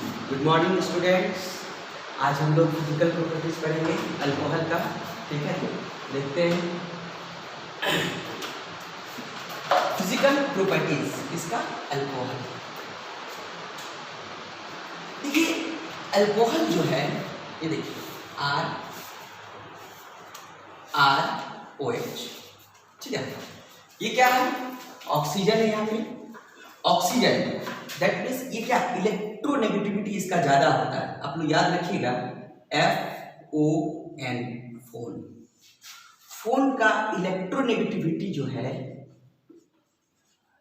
Good morning students. आज हम लोग फिजिकल प्रॉपर्टीज पढ़ेंगे अल्कोहल का। ठीक है, देखते हैं फिजिकल प्रॉपर्टीज इसका अल्कोहल। देखिए अल्कोहल जो है ये देखिए ROH, ठीक है। ये क्या है? ऑक्सीजन है यहाँ पे। ऑक्सीजन दैट मीन्स ये क्या इलेक्ट्रोनेगेटिविटी इसका ज्यादा होता है। आप लोग याद रखिएगा FON फोन। फोन का इलेक्ट्रोनेगेटिविटी जो है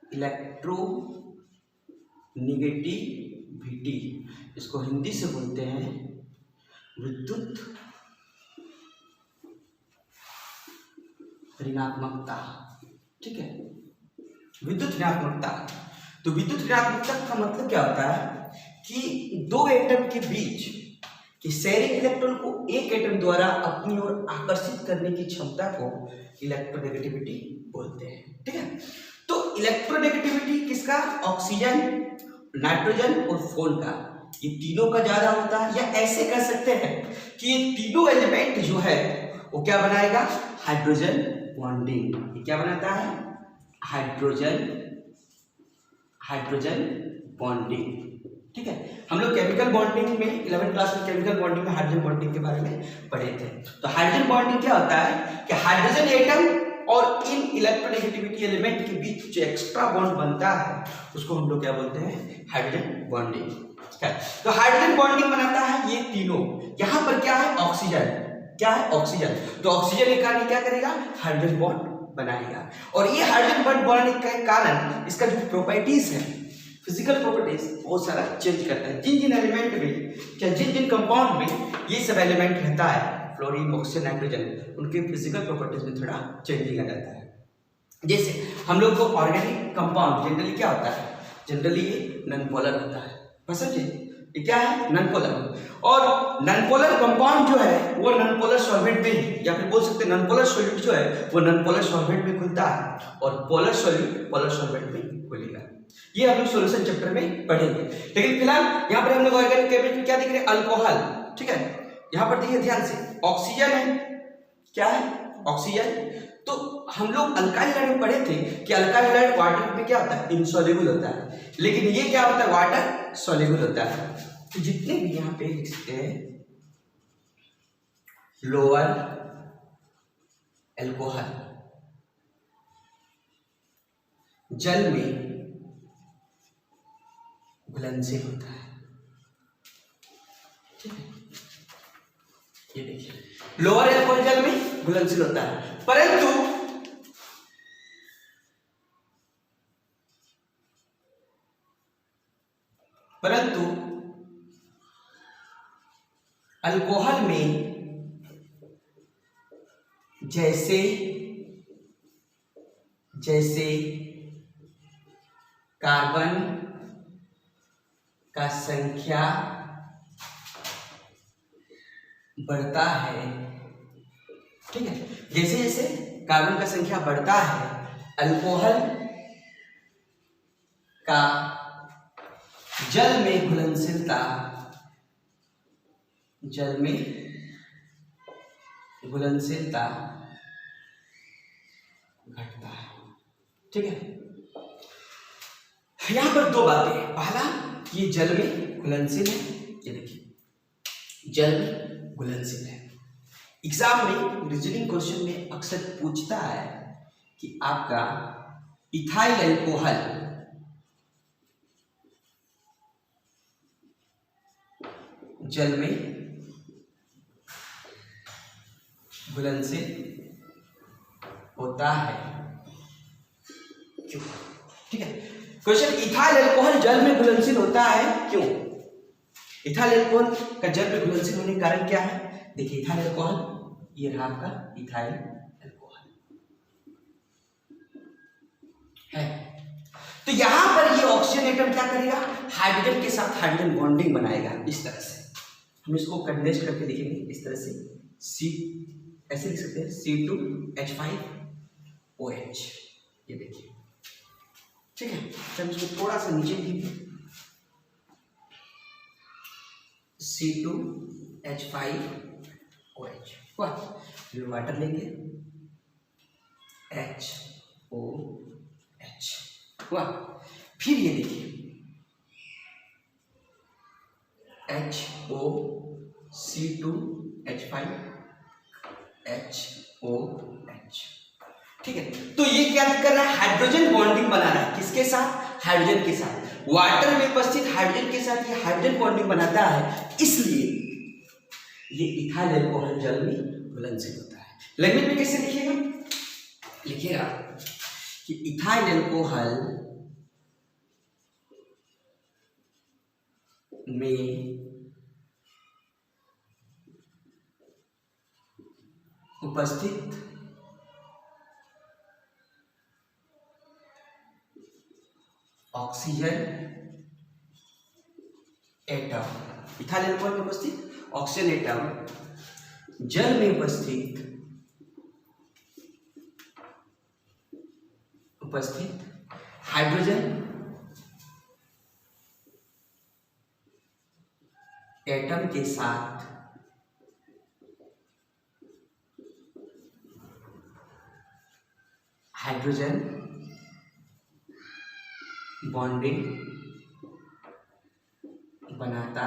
इलेक्ट्रोनेगेटिविटी इसको हिंदी से बोलते हैं विद्युत ऋणात्मकता। ठीक है, विद्युत ऋणात्मकता। तो विद्युत ऋणात्मकता का मतलब क्या होता है कि दो एटम के बीच कि शेयरिंग इलेक्ट्रॉन को एक एटम द्वारा अपनी ओर आकर्षित करने की क्षमता को इलेक्ट्रोनेगेटिविटी बोलते हैं। ठीक है, तो इलेक्ट्रोनेगेटिविटी किसका? ऑक्सीजन, नाइट्रोजन और फोन का, ये तीनों का ज्यादा होता है। या ऐसे कह सकते हैं कि ये तीनों एलिमेंट जो है वो क्या बनाएगा? Hydrogen bonding. ये क्या बनाता है? Hydrogen bonding. ठीक है, हम लोग केमिकल बॉन्डिंग में 11th क्लास में केमिकल बॉन्डिंग में हाइड्रोजन बॉन्डिंग के बारे में पढ़े थे। तो हाइड्रोजन बॉन्डिंग क्या होता है कि हाइड्रोजन एटम और इन इलेक्ट्रोनेगेटिविटी एलिमेंट के बीच जो एक्स्ट्रा बॉन्ड बनता है उसको हम लोग क्या बोलते हैं? Hydrogen bonding. तो हाइड्रोजन बॉन्डिंग बनाता है ये तीनों। यहाँ पर क्या है? ऑक्सीजन। क्या है? ऑक्सीजन। तो ऑक्सीजन के कारण क्या करेगा? हाइड्रोजन बॉन्ड बनाएगा। और ये हाइड्रोजन बॉन्ड बनाने के कारण इसका जो प्रॉपर्टीज है, फिजिकल प्रॉपर्टीज, बहुत सारा चेंज करता है। जिन जिन एलिमेंट में या जिन जिन कंपाउंड में ये सब एलिमेंट रहता है, फ्लोरीन, ऑक्सीजन, नाइट्रोजन, उनके फिजिकल प्रॉपर्टीज में थोड़ा चेंजिंग आ जाता है। जैसे हम लोग को ऑर्गेनिक कंपाउंड जनरली क्या होता है? जनरली ये नॉन पोलर होता है। बस समझे, ये क्या है? Non polar. और नॉन पोलर कंपाउंड जो है वो नॉन पोलर सॉल्वेंट में ही, या फिर बोल सकते हैं नॉन पोलर सॉल्यूट जो है वो नॉन पोलर सॉल्वेंट में खुलता है और पोलर सॉल्यूट पोलर सॉल्वेंट में खुलेगा। ये हम लोग सॉल्यूशन चैप्टर में पढ़ेंगे। लेकिन फिलहाल यहाँ पर हम लोग ऑर्गेनिक केमिस्ट्री में क्या देख रहे हैं? अल्कोहल। ठीक है, यहाँ पर देखिए ध्यान से, ऑक्सीजन है। क्या है? ऑक्सीजन। तो हम लोग अल्काइल हाइड्राइड में पढ़े थे कि अल्काइल हाइड्राइड वाटर में क्या होता है? इनसॉल्युबल होता है। लेकिन ये क्या होता है? वाटर सॉल्युबल होता है। तो जितने भी यहाँ पे लिखते हैं लोअर अल्कोहल जल में घुलनशील होता है। ठीक है, ये देखिए लोअर अल्कोहल जल में घुलनशील होता है, परंतु अल्कोहल में जैसे कार्बन का संख्या बढ़ता है, ठीक है, जैसे जैसे कार्बन का संख्या बढ़ता है अल्कोहल का जल में घुलनशीलता घटता है। ठीक है, यहां पर दो बातें हैं। पहला, ये जल में घुलनशील है। ये देखिए जल में घुलनशील है। एग्जाम में रीजनिंग क्वेश्चन में अक्सर पूछता है कि आपका इथाइल अल्कोहल जल में घुलनशील होता है क्यों? ठीक है, क्वेश्चन, इथाइल अल्कोहल जल में घुलनशील होता है क्यों? इथाइल अल्कोहल का जल में घुलनशील होने का कारण क्या है? देखिए इथाइल अल्कोहल, ये रहा आपका इथाइल अल्कोहल है। तो यहां पर ये ऑक्सीजन एटम क्या करेगा? हाइड्रोजन के साथ हाइड्रोजन बॉन्डिंग बनाएगा। इस तरह से हम इसको कंडेंस करके लिखेंगे। इस तरह से ऐसे लिख सकते हैं C2H5OH। ये देखिए, ठीक है। हम इसको थोड़ा सा नीचे लिखेंगे। C2H5OH हुआ। फिर वाटर लेंगे HOH हुआ। फिर ये देखिए HOC2H5HOH, ठीक है। तो ये क्या कर रहा है, हाइड्रोजन बॉन्डिंग बना रहा है, किसके साथ, हाइड्रोजन के साथ। वाटर में उपस्थित हाइड्रोजन के साथ ये हाइड्रोजन बॉन्डिंग बनाता है, इसलिए ये इथाइल अल्कोहल जल में घुलनशील होता है। लैंग्वेज में कैसे लिखिएगा, लिखिएगा कि इथाइल अल्कोहल में उपस्थित ऑक्सीजन एटम, इथाइल अल्कोहल में उपस्थित ऑक्सीजन एटम जल में उपस्थित हाइड्रोजन एटम के साथ हाइड्रोजन बॉन्डिंग बनाता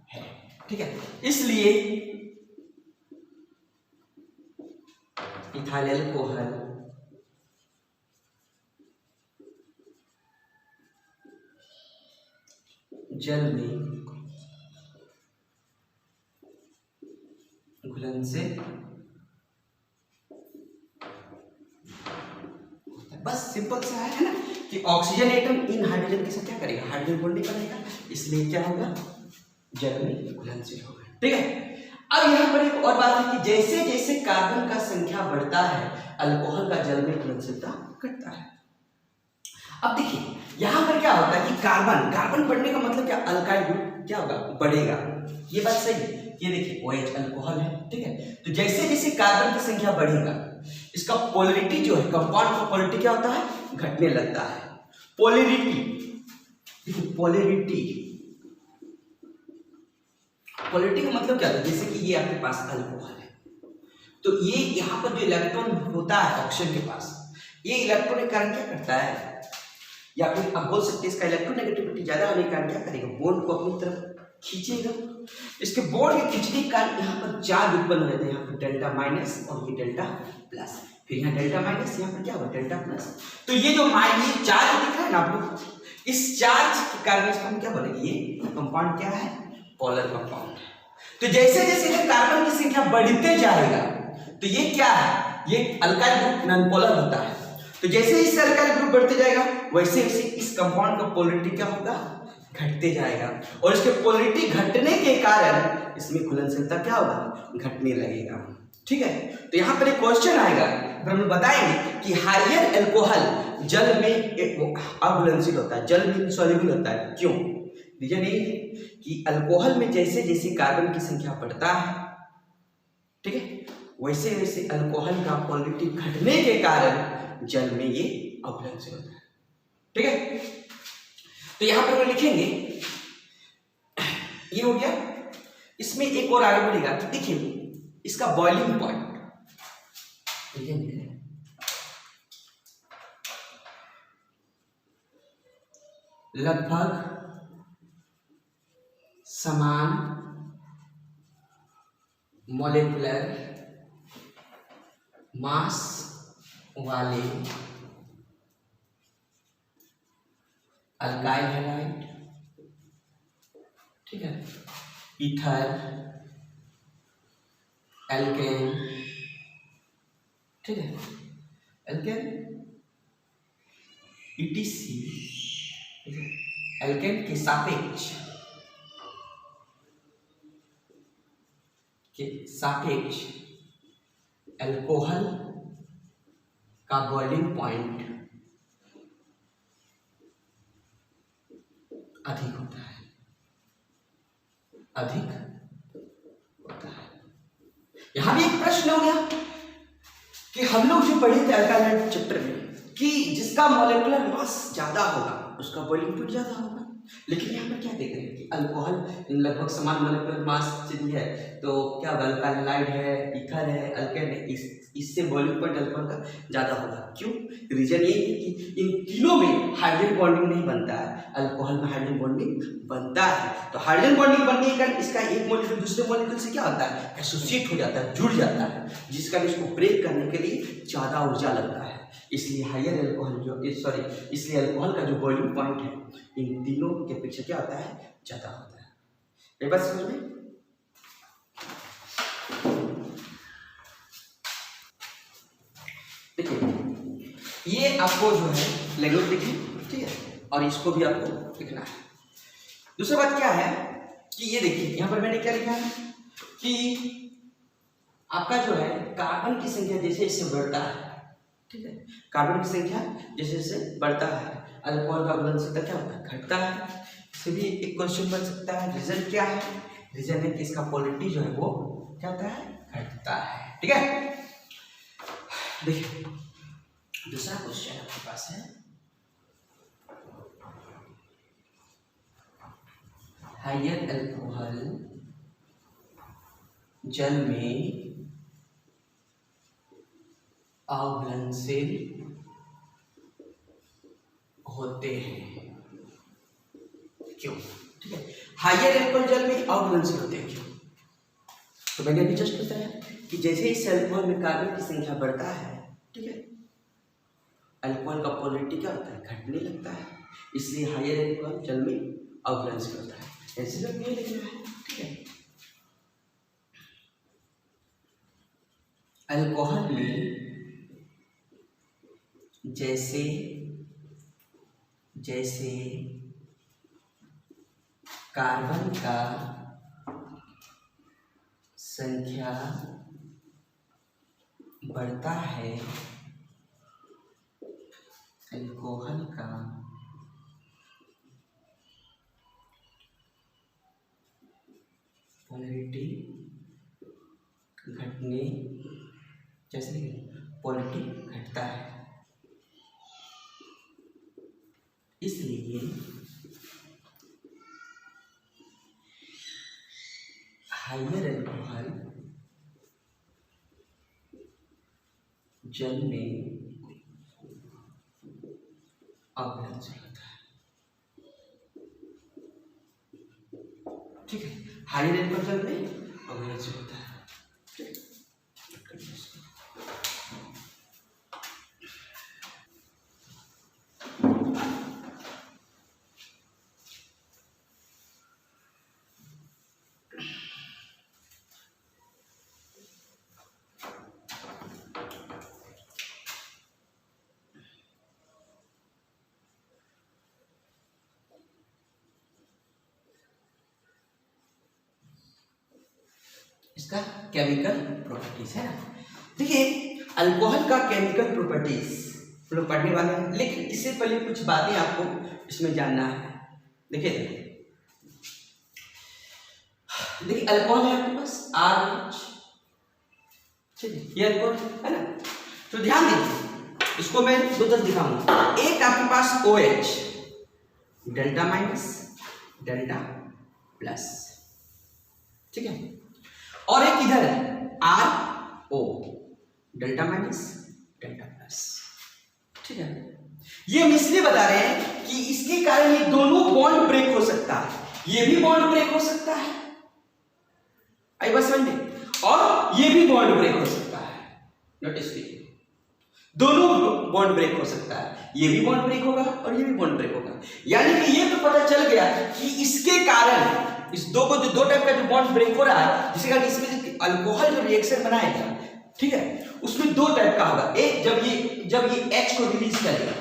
है, ठीक है। इसलिए इथाइल अल्कोहल जल में घुलनशील, बस सिंपल सा है ना कि ऑक्सीजन एटम इन हाइड्रोजन के साथ क्या करेगा, हाइड्रोजन बॉन्डिंग करेगा, इसलिए क्या होगा, जल में घुलनशील होगा, ठीक है। अब यहाँ पर एक और बात है कि जैसे जैसे कार्बन का संख्या बढ़ता है अल्कोहल का जल में घुलनशीलता घटता है। अब देखिए यहाँ पर क्या होता है कि कार्बन बढ़ने का मतलब क्या, अल्काइल ग्रुप क्या होगा, बढ़ेगा, ये बात सही है। ये देखिए OH अल्कोहल है, ठीक है। तो जैसे जैसे कार्बन की संख्या बढ़ेगा इसका पोलरिटी जो है, कंपाउंड का पोलरिटी क्या होता है, घटने लगता है। पोलरिटी का मतलब क्या होता है, जैसे कि ये आपके पास अल्कोहल है, तो ये यहाँ पर जो इलेक्ट्रॉन होता है ऑक्सीजन के पास, ये इलेक्ट्रॉन के कारण क्या करता है, या फिर आप बोल सकते हैं इसका इलेक्ट्रोनेगेटिविटी ज्यादा होने के कारण क्या करेगा, बॉन्ड को अपनी तरफ खींचेगा। इसके बॉन्ड के खींचने के कारण यहाँ पर चार्ज उत्पन्न हो जाता है, यहाँ पर डेल्टा माइनस और ये डेल्टा प्लस, फिर यहाँ डेल्टा माइनस, यहाँ पर क्या होगा, डेल्टा प्लस। तो ये जो माइनस चार्ज दिख रहा है ना आपको, इस चार्ज के कारण इसको हम क्या बोलेंगे, ये कंपाउंड क्या है, पोलर कंपाउंड है। तो जैसे जैसे कार्बन की संख्या बढ़ते जाएगा तो ये क्या है, ये अल्काइल ग्रुप नॉन पोलर होता है। तो जैसे जैसे अल्काइल ग्रुप बढ़ते जाएगा वैसे वैसे इस कंपाउंड का पोलरिटी क्या होगा, घटते जाएगा, और इसके पोलरिटी घटने के कारण इसमें घुलनशीलता क्या होगा, घटने लगेगा, ठीक है। तो यहाँ पर एक क्वेश्चन आएगा, फिर हम बताएंगे कि हाइयर अल्कोहल जल में अघुलनशील होता है, जल में इनसॉल्युबल होता है, क्यों। रीजन यही है कि अल्कोहल में जैसे जैसे कार्बन की संख्या बढ़ता है, ठीक है, वैसे वैसे अल्कोहल का पोलरिटी घटने के कारण जल में ये अघुलनशील होता है, ठीक है। तो यहां पर लिखेंगे, ये हो गया। इसमें एक और आगे बढ़ेगा कि देखिए इसका बॉइलिंग पॉइंट लिखेंगे, लगभग समान मॉलिक्यूलर मास वाले अल्काइल हैलाइड, ठीक है, ईथर, एल्केन, ठीक है, एल्केन ETC, एल्केन के सापेक्ष अल्कोहल का बॉइलिंग पॉइंट अधिक होता है, यहां भी एक प्रश्न हो गया कि हम लोग जो पढ़े थे अल्काइल चैप्टर में कि जिसका मॉलिक्यूलर मास ज्यादा होगा उसका बॉइलिंग पॉइंट ज्यादा होगा, लेकिन यहाँ पर क्या देख रहे हैं कि अल्कोहल लगभग समान मॉलिक्यूलर मास यदि है तो क्या होगा, अल्काइलाइड है, ईथर है, अल्केन है, इससे बॉइलिंग पॉइंट अल्कोहल का ज़्यादा होगा। क्यों? रीजन ये है कि इन तीनों में हाइड्रोजन बॉन्डिंग नहीं बनता है, अल्कोहल में हाइड्रोजन बॉन्डिंग बनता है। तो हाइड्रोजन बॉन्डिंग बनने के कारण इसका एक मॉलिक्यूल दूसरे मॉलिक्यूल से क्या होता है, एसोसिएट हो जाता है, जुड़ जाता है, जिस कारण इसको ब्रेक करने के लिए ज़्यादा ऊर्जा लगता है। इसलिए हायर अल्कोहल इसलिए अल्कोहल का जो बॉइलिंग पॉइंट है इन तीनों के अपेक्षा क्या होता है, ज़्यादा होता है। ये बात समझ में? देखिए ये आपको जो है लैंग्वेज लिखी, ठीक है, और इसको भी आपको लिखना है। दूसरी बात क्या है कि ये देखिए यहाँ पर मैंने क्या लिखा है कि आपका जो है कार्बन की संख्या जैसे इससे बढ़ता है, ठीक है, कार्बन की संख्या जैसे जैसे बढ़ता है अल्कोहल का घुलनशीलता क्या होता है, घटता है। इससे भी एक क्वेश्चन बन सकता है, रीजन क्या है? रीजन है कि इसका क्वालिटी जो है वो क्या होता है, घटता है। ठीक है, देखिए दूसरा क्वेश्चन आपके पास है, हायर अल्कोहल जल में अघुलनशील होते हैं, क्यों? ठीक है, हायर अल्कोहल जल में अघुलनशील होते हैं, क्यों? तो मैंने अभी जस्ट बताया कि जैसे इस अल्कोहल में कार्बन की संख्या बढ़ता है, ठीक है, अल्कोहल का पोलरिटी क्या होता है, घटने लगता है, इसलिए हायर अल्कोहल जल में अघुलनशील होता है। ऐसे लोग ये लिखना है, ठीक है, अल्कोहल में जैसे जैसे कार्बन का संख्या बढ़ता है, अल्कोहल का पोलरिटी घटने जैसे पोलरिटी घटता है, इसलिए हायर अल्कोहल जल में अघुलनशील होता है। ठीक है, हायर अल्कोहल जल में अघुलनशील होता है। इसका केमिकल प्रॉपर्टीज है ना, देखिए अल्कोहल का केमिकल प्रॉपर्टीज हम लोग पढ़ने वाले हैं, लेकिन इससे पहले कुछ बातें आपको इसमें जानना है। देखिए अल्कोहल है आपके पास RH, ठीक है, ये अल्कोहल है ना, तो ध्यान दीजिए, इसको मैं दो तरह दिखाऊंगा। एक आपके पास OH, delta minus delta plus, ठीक है, और एक इधर है RO, delta minus delta plus, ठीक है। ये हम इसलिए बता रहे हैं कि इसके कारण ये दोनों बॉन्ड ब्रेक हो सकता है, ये भी बॉन्ड ब्रेक हो सकता है, आई बस समझ में, और ये भी बॉन्ड ब्रेक हो सकता है। नोटिस कीजिए, दोनों बॉन्ड ब्रेक हो सकता है, ये भी बॉन्ड ब्रेक होगा और ये भी बॉन्ड ब्रेक होगा। यानी कि ये तो पता चल गया कि इसके कारण इस दो को जो दो टाइप का जो बॉन्ड ब्रेक हो रहा है, जिसके कारण इसमें जो अल्कोहल जो रिएक्शन बनाएगा, ठीक है, उसमें दो टाइप का होगा। एक जब ये H को रिलीज करेगा,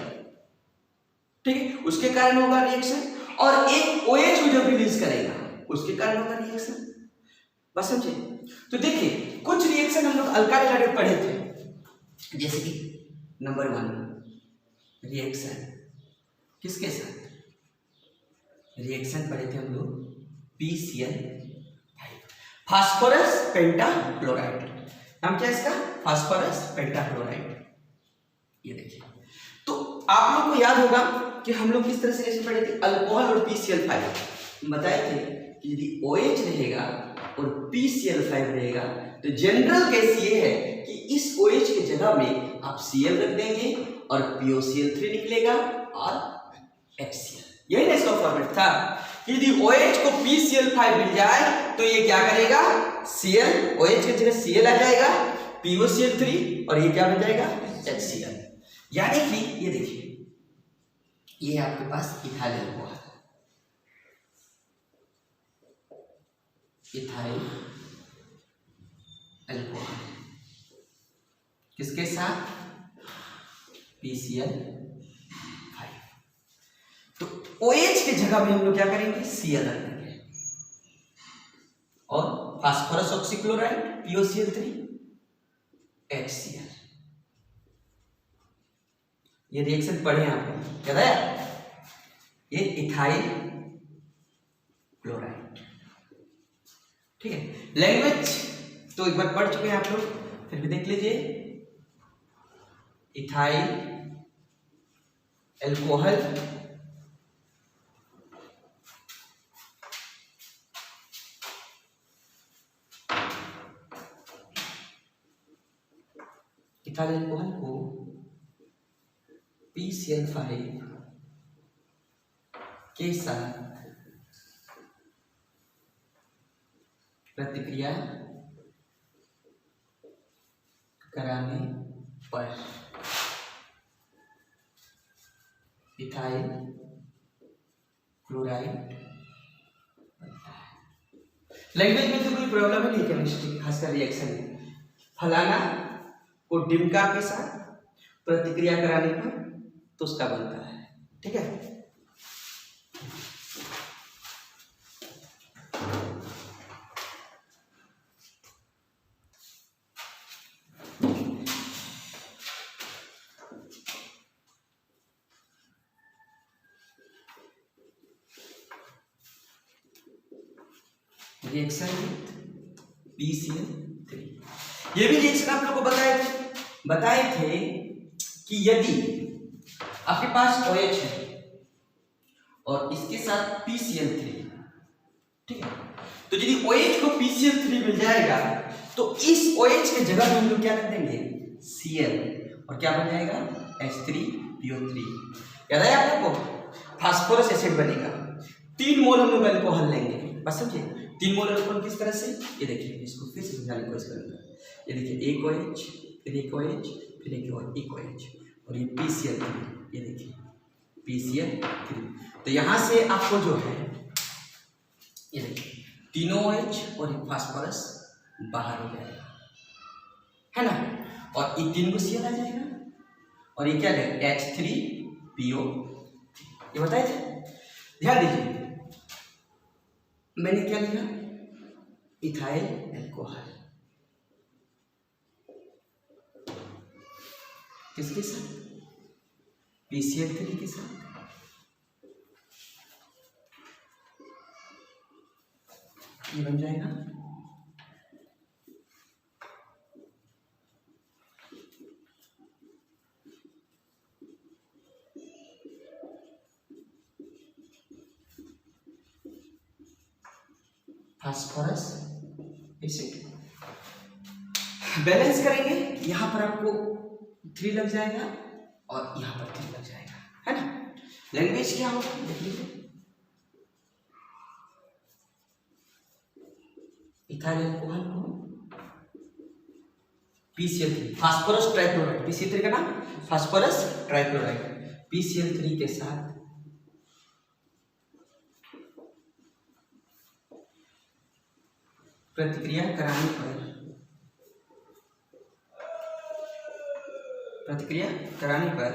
ठीक है, उसके कारण होगा रिएक्शन, और एक OH को जब रिलीज करेगा उसके कारण होगा रिएक्शन। बस समझे? तो देखिए कुछ रिएक्शन हम लोग अल्काइल हाइड्राइड पढ़े थे, जैसे कि नंबर 1 रिएक्शन किसके साथ, रिएक्शन पढ़े थे हम लोग PCl5, फास्फोरस पेंटाक्लोराइड, नाम क्या है इसका, फास्फोरस पेंटाक्लोराइड। ये देखिए, तो आप लोग को याद होगा कि हम लोग किस तरह से रिलेशन पढ़े थे, अल्कोहल और PCl5 बताए थे कि यदि OH रहेगा और PCl5 रहेगा तो जनरल केस ये है कि इस OH के जगह में आप Cl रख देंगे और POCl3 निकलेगा और HCl। यही ना इसका फॉर्मेट था कि यदि OH को PCl5 मिल जाए तो ये क्या करेगा, Cl, OH की जगह Cl आ जाएगा, POCl3 और ये क्या बन जाएगा, HCl। यानी कि ये देखिए ये आपके पास इथाइल अल्कोहल, इथाइल अल्कोहल किसके साथ, PCl5। तो OH की जगह में हम लोग क्या करेंगे, Cl रख देंगे और फास्फोरस ऑक्सीक्लोराइड POCl3 HCl। ये रिएक्शन पढ़े आपको याद है, ये इथाइल क्लोराइड। ठीक है, लैंग्वेज तो एक बार पढ़ चुके हैं आप लोग, फिर भी देख लीजिए। इथाइल अल्कोहल इथाइल अल्कोहल को PCl5 के साथ प्रतिक्रिया कराने पर इथाइल क्लोराइड बनता है। लैंग्वेज में तो कोई प्रॉब्लम ही नहीं केमिस्ट्री, खासकर रिएक्शन में। फलाना को डिम्का के साथ प्रतिक्रिया कराने पर तो उसका बनता है। ठीक है, रिएक्शन विथ PCl3। ये भी रिएक्शन आप लोगों को बताए थे कि यदि आपके पास OH है और इसके साथ PCl3, ठीक है, तो यदि OH को PCl3 मिल जाएगा तो इस OH के जगह में हम लोग क्या कर देंगे, Cl, और क्या बन जाएगा, H3PO3। याद है आप लोगों को, फास्फोरस एसिड बनेगा। 3 मोल हम लोग अल्कोहल लेंगे, बस समझिए 3 मोल अल्कोहल किस तरह से, ये देखिए, इसको फिर से समझाने की कोशिश करूंगा। ये देखिए, एक OH, फिर एक OH, फिर एक OH, और ये PCl3, ये देखिए PCl3। तो यहां से आपको जो है, ये देखिए, तीनों OH और एक फास्फोरस बाहर हो जाएगा, है ना, और ये 3 को Cl आ जाएगा, और ये क्या है, H3PO। ये बताए थे, ध्यान दीजिए मैंने क्या लिखा, इथाइल अल्कोहल किसके साथ, PCl3 के साथ। ये बन जाएगा फास्फोरस एसिड। बैलेंस करेंगे, यहां पर आपको 3 लग जाएगा और यहां पर 3 लग जाएगा, है ना। लैंग्वेज क्या होगा देख लीजिए, इथाइल अल्कोहल को PCl3, फास्फोरस ट्राइक्लोराइड, PCl3 का नाम फास्फोरस ट्राइक्लोराइड, PCl3 के साथ प्रतिक्रिया कराने पर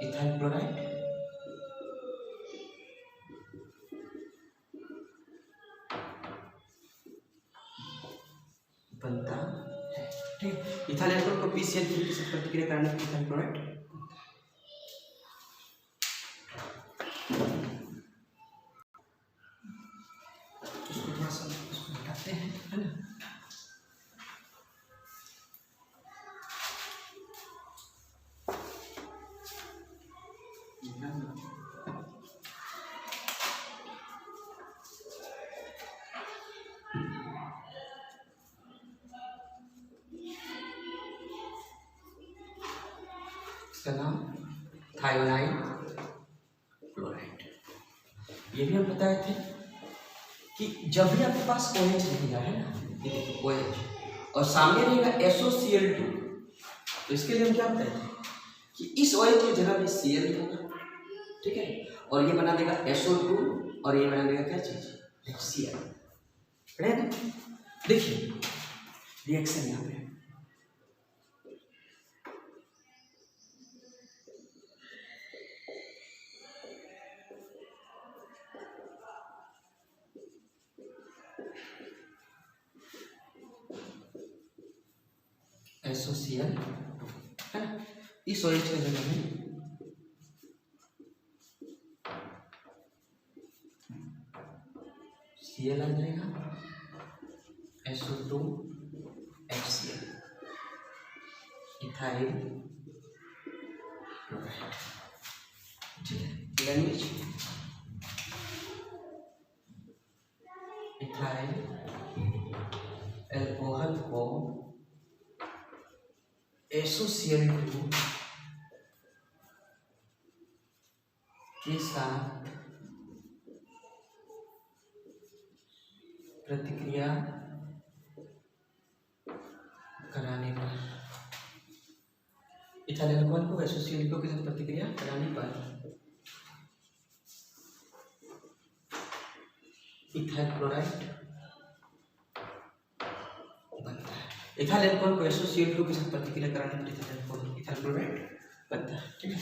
इथाइल क्लोराइड बनता है। ठीक, इथाइल अल्कोहल को PCl3 के साथ प्रतिक्रिया कराने पर इथाइल क्लोराइड। इसका नाम थायोनाइल क्लोराइड। ये भी हम बताए थे कि जब भी आपके पास OH रहेगा, है ना, ये देखिए OH और सामने रहेगा SOCl2, तो इसके लिए हम क्या बताए थे कि इस OH की जगह में Cl होगा, ठीक है, और ये बना देगा SO2 और ये बना देगा क्या चीज, HCl। देखिए रिएक्शन यहाँ पे SOCl, है ना, इस OH की जगह में Cl आ जाएगा, SO2 HCl, इथाइल क्लोराइड। ठीक है, लैंग्वेज इथाइल एल्कोहल को SOCl2 के साथ प्रतिक्रिया कराने पर, इथाइल एल्कोहल को SOCl2 के साथ प्रतिक्रिया कराने पर इथाइल क्लोराइड बनता है। इथाइल एल्कोहल को SOCl2 के साथ प्रतिक्रिया कराने पर इथाइल क्लोराइड बनता है। ठीक है।